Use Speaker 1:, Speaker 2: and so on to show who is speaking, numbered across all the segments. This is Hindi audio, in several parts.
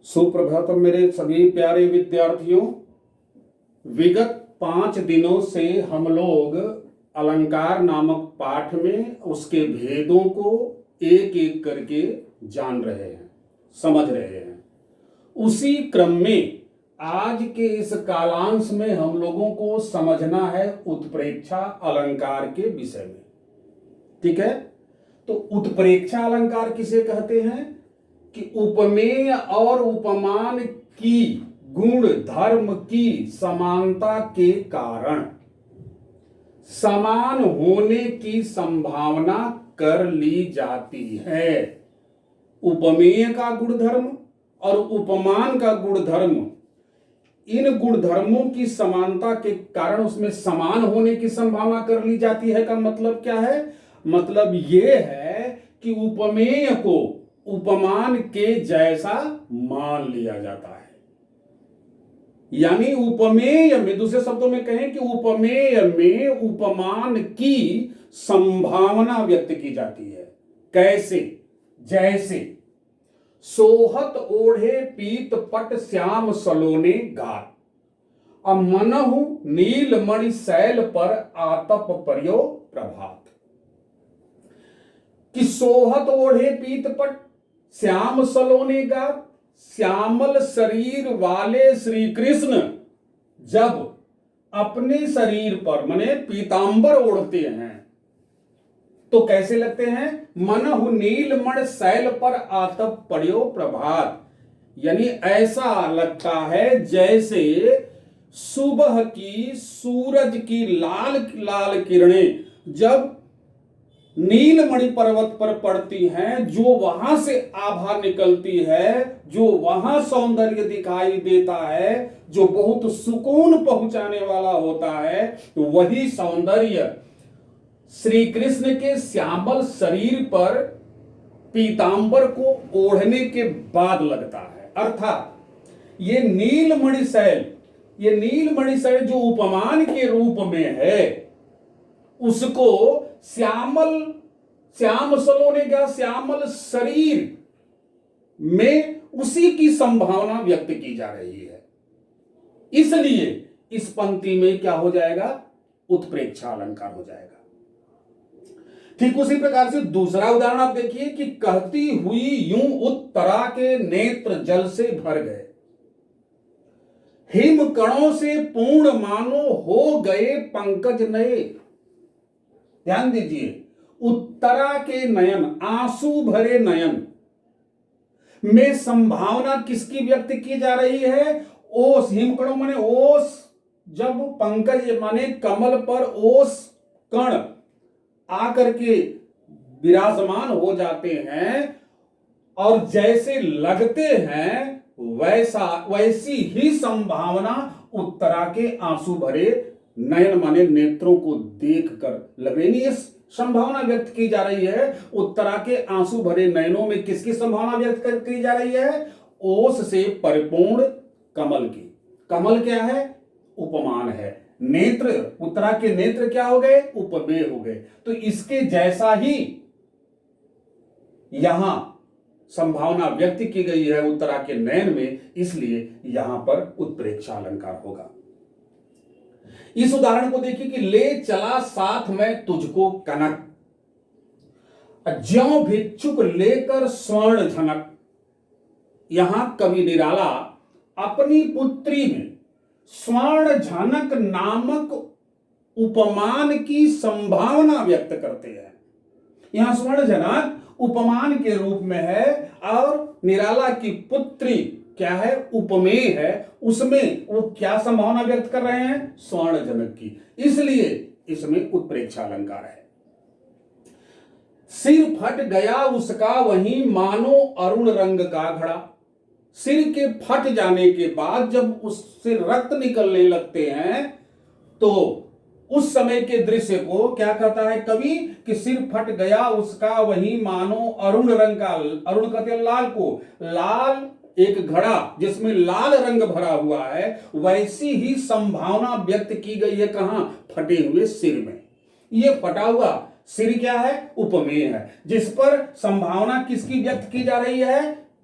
Speaker 1: सुप्रभातम मेरे सभी प्यारे विद्यार्थियों। विगत 5 दिनों से हम लोग अलंकार नामक पाठ में उसके भेदों को एक एक करके जान रहे हैं, समझ रहे हैं। उसी क्रम में आज के इस कालांश में हम लोगों को समझना है उत्प्रेक्षा अलंकार के विषय में। ठीक है, तो उत्प्रेक्षा अलंकार किसे कहते हैं कि उपमेय और उपमान की गुण धर्म की समानता के कारण समान होने की संभावना कर ली जाती है। उपमेय का गुणधर्म और उपमान का गुणधर्म, इन गुणधर्मों की समानता के कारण उसमें समान होने की संभावना कर ली जाती है। का मतलब क्या है? मतलब यह है कि उपमेय को उपमान के जैसा मान लिया जाता है। यानी उपमेय में, दूसरे शब्दों में कहें कि उपमेय में उपमान की संभावना व्यक्त की जाती है। कैसे? जैसे सोहत ओढ़े पीत पट श्याम सलोने गात, मनहु नील मणि शैल पर आतप पर्यो प्रभात। कि सोहत ओढ़े पीत पट श्याम सलोने गात, श्यामल शरीर वाले श्री कृष्ण जब अपने शरीर पर माने पीतांबर ओढ़ते हैं तो कैसे लगते हैं? मनहु नीलमण शैल पर आतप पर्यो प्रभात। यानी ऐसा लगता है जैसे सुबह की सूरज की लाल लाल किरणें जब नीलमणि पर्वत पर पड़ती हैं, जो वहां से आभा निकलती है, जो वहां सौंदर्य दिखाई देता है, जो बहुत सुकून पहुंचाने वाला होता है, तो वही सौंदर्य श्री कृष्ण के श्यामल शरीर पर पीतांबर को ओढ़ने के बाद लगता है। अर्थात ये नीलमणि शैल जो उपमान के रूप में है, उसको श्याम सलोने का श्यामल शरीर में उसी की संभावना व्यक्त की जा रही है। इसलिए इस पंक्ति में क्या हो जाएगा? उत्प्रेक्षा अलंकार हो जाएगा। ठीक उसी प्रकार से दूसरा उदाहरण आप देखिए कि कहती हुई यूं उत्तरा के नेत्र जल से भर गए, हिम कणों से पूर्ण मानो हो गए पंकज नए। ध्यान दीजिए, उत्तरा के नयन, आंसू भरे नयन में संभावना किसकी व्यक्त की जा रही है? ओस, हिमकणों माने ओस, जब पंकज माने कमल पर ओस कण आकर के विराजमान हो जाते हैं और जैसे लगते हैं वैसी ही संभावना उत्तरा के आंसू भरे नयन माने नेत्रों को देखकर लगनी संभावना व्यक्त की जा रही है। उत्तरा के आंसू भरे नयनों में किसकी संभावना व्यक्त की जा रही है? ओस से परिपूर्ण कमल की। कमल क्या है? उपमान है। नेत्र, उत्तरा के नेत्र क्या हो गए? उपमेय हो गए। तो इसके जैसा ही यहां संभावना व्यक्त की गई है उत्तरा के नयन में, इसलिए यहां पर उत्प्रेक्षा अलंकार होगा। इस उदाहरण को देखिए कि ले चला साथ में तुझको कनक, ज्यों भिक्षुक लेकर स्वर्ण झनक। यहां कवि निराला अपनी पुत्री में स्वर्ण झनक नामक उपमान की संभावना व्यक्त करते हैं। यहां स्वर्ण झनक उपमान के रूप में है और निराला की पुत्री क्या है? उपमेय है। उसमें वो क्या संभावना व्यक्त कर रहे हैं? स्वर्ण झनक की। इसलिए इसमें उत्प्रेक्षा अलंकार है। सिर फट गया उसका वहीं मानो अरुण रंग का घड़ा। सिर के फट जाने के बाद जब उससे रक्त निकलने लगते हैं तो उस समय के दृश्य को क्या कहता है कवि? कि सिर फट गया उसका वहीं मानो अरुण रंग का, अरुण कहते हैं लाल को, लाल एक घड़ा जिसमें लाल रंग भरा हुआ है, वैसी ही संभावना व्यक्त की गई है। कहां? फटे हुए सिर में। ये फटा हुआ सिर क्या है? उपमेय है, जिस पर संभावना किसकी व्यक्त की जा रही है?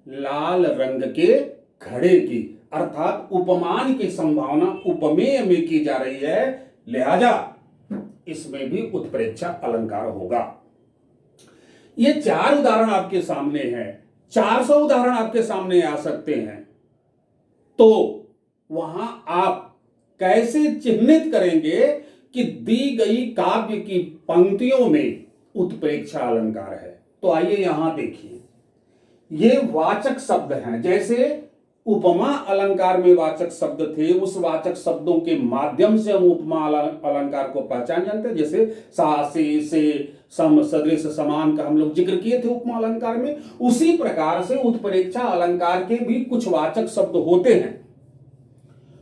Speaker 1: लाल रंग के घड़े की, अर्थात उपमान की संभावना उपमेय में की जा रही है, लिहाजा इसमें भी उत्प्रेक्षा अलंकार होगा। ये 4 उदाहरण आपके सामने हैं, 400 उदाहरण आपके सामने आ सकते हैं। तो वहां आप कैसे चिन्हित करेंगे कि दी गई काव्य की पंक्तियों में उत्प्रेक्षा अलंकार है? तो आइए यहां देखिए, ये वाचक शब्द हैं। जैसे उपमा अलंकार में वाचक शब्द थे, उस वाचक शब्दों के माध्यम से हम उपमा अलंकार को पहचान जानते हैं। जैसे सा, से, सम, सदृश, समान का हम लोग जिक्र किए थे उपमा अलंकार में। उसी प्रकार से उत्प्रेक्षा अलंकार के भी कुछ वाचक शब्द होते हैं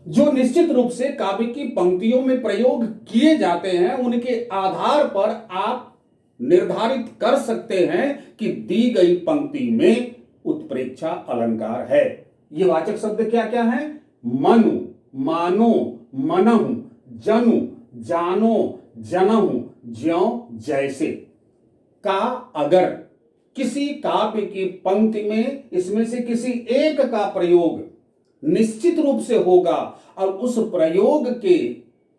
Speaker 1: जो निश्चित रूप से काव्य की पंक्तियों में प्रयोग किए जाते हैं। उनके आधार पर आप निर्धारित कर सकते हैं कि दी गई पंक्ति में उत्प्रेक्षा अलंकार है। ये वाचक शब्द क्या क्या हैं? मनु, मानो, मनहु, जनु, जानो, जनहु, ज्यों, जैसे का अगर किसी काव्य की पंक्ति में इसमें से किसी एक का प्रयोग निश्चित रूप से होगा और उस प्रयोग के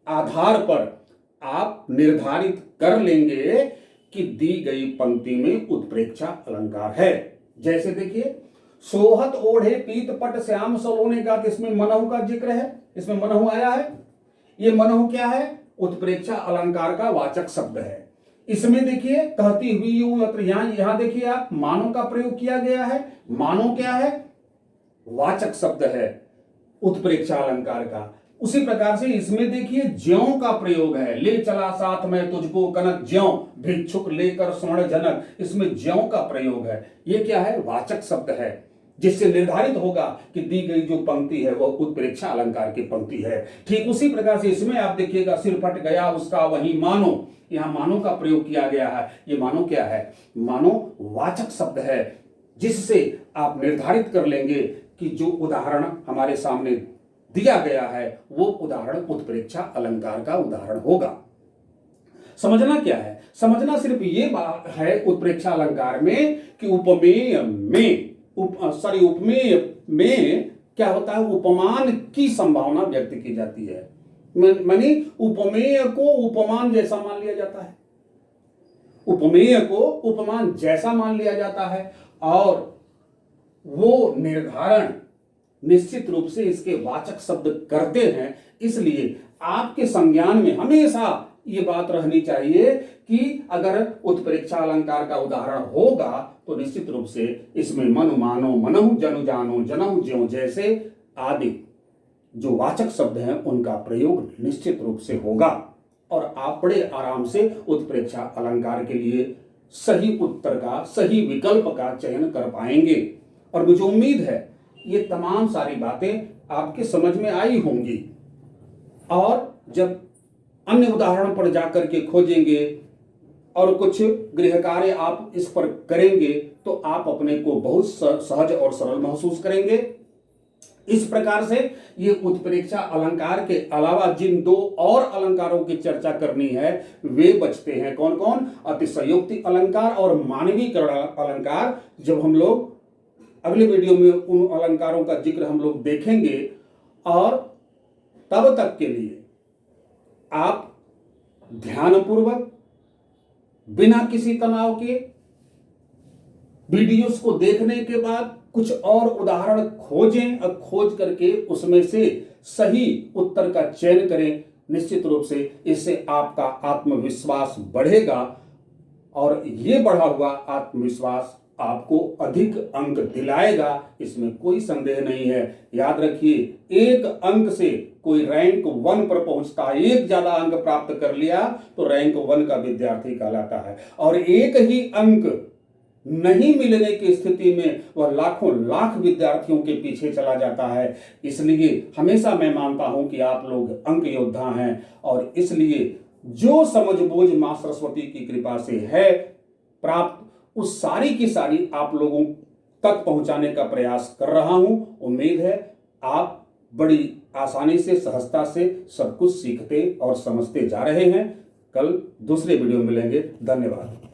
Speaker 1: आधार पर आप निर्धारित कर लेंगे कि दी गई पंक्ति में उत्प्रेक्षा अलंकार है। जैसे देखिए, सोहत ओढ़े पीत पट श्याम सलोने का, इसमें मनहु का जिक्र है, इसमें मनहु आया है। ये मनहु क्या है? उत्प्रेक्षा अलंकार का वाचक शब्द है। इसमें देखिए कहती हुई यहां देखिए आप मानो का प्रयोग किया गया है। मानो क्या है? वाचक शब्द है उत्प्रेक्षा अलंकार का। उसी प्रकार से इसमें देखिए ज्यों का प्रयोग है। ले चला साथ में तुझको कनक ज्यों, भिक्षुक लेकर स्वर्ण जनक, इसमें ज्यों का प्रयोग है। ये क्या है? वाचक शब्द है, जिससे निर्धारित होगा कि दी गई जो पंक्ति है वह उत्प्रेक्षा अलंकार की पंक्ति है। ठीक उसी प्रकार से इसमें आप देखिएगा, सिर फट गया उसका वही मानो, यहां मानो का प्रयोग किया गया है। ये मानो क्या है? मानो वाचक शब्द है, जिससे आप निर्धारित कर लेंगे कि जो उदाहरण हमारे सामने दिया गया है वो उदाहरण उत्प्रेक्षा अलंकार का उदाहरण होगा। समझना क्या है? समझना सिर्फ ये बात है उत्प्रेक्षा अलंकार में कि उपमेय में क्या होता है? उपमान की संभावना व्यक्त की जाती है। मानी उपमेय को उपमान जैसा मान लिया जाता है, उपमेय को उपमान जैसा मान लिया जाता है और वो निर्धारण निश्चित रूप से इसके वाचक शब्द करते हैं। इसलिए आपके संज्ञान में हमेशा ये बात रहनी चाहिए कि अगर उत्प्रेक्षा अलंकार का उदाहरण होगा तो निश्चित रूप से इसमें मनु, मानो, मनहु, जनु, जानो, जनहु, ज्यों, जैसे आदि जो वाचक शब्द हैं उनका प्रयोग निश्चित रूप से होगा और आप बड़े आराम से उत्प्रेक्षा अलंकार के लिए सही उत्तर का, सही विकल्प का चयन कर पाएंगे। और मुझे उम्मीद है ये तमाम सारी बातें आपके समझ में आई होंगी और जब अन्य उदाहरण पर जाकर के खोजेंगे और कुछ गृह कार्य आप इस पर करेंगे तो आप अपने को बहुत सहज और सरल महसूस करेंगे। इस प्रकार से ये उत्प्रेक्षा अलंकार के अलावा जिन 2 और अलंकारों की चर्चा करनी है वे बचते हैं। कौन कौन? अतिशयोक्ति अलंकार और मानवीकरण अलंकार। जब हम लोग अगले वीडियो में उन अलंकारों का जिक्र हम लोग देखेंगे और तब तक के लिए आप ध्यानपूर्वक बिना किसी तनाव के वीडियोस को देखने के बाद कुछ और उदाहरण खोजें और खोज करके उसमें से सही उत्तर का चयन करें। निश्चित रूप से इससे आपका आत्मविश्वास बढ़ेगा और ये बढ़ा हुआ आत्मविश्वास आपको अधिक अंक दिलाएगा, इसमें कोई संदेह नहीं है। याद रखिए, एक अंक से कोई रैंक 1 पर पहुंचता है, एक ज्यादा अंक प्राप्त कर लिया तो रैंक 1 का विद्यार्थी कहलाता है और एक ही अंक नहीं मिलने की स्थिति में वह लाखों लाख विद्यार्थियों के पीछे चला जाता है। इसलिए हमेशा मैं मानता हूं कि आप लोग अंक योद्धा हैं और इसलिए जो समझबूझ मां सरस्वती की कृपा से है प्राप्त, उस सारी की सारी आप लोगों तक पहुंचाने का प्रयास कर रहा हूं। उम्मीद है आप बड़ी आसानी से, सहजता से सब कुछ सीखते और समझते जा रहे हैं। कल दूसरे वीडियो में मिलेंगे। धन्यवाद।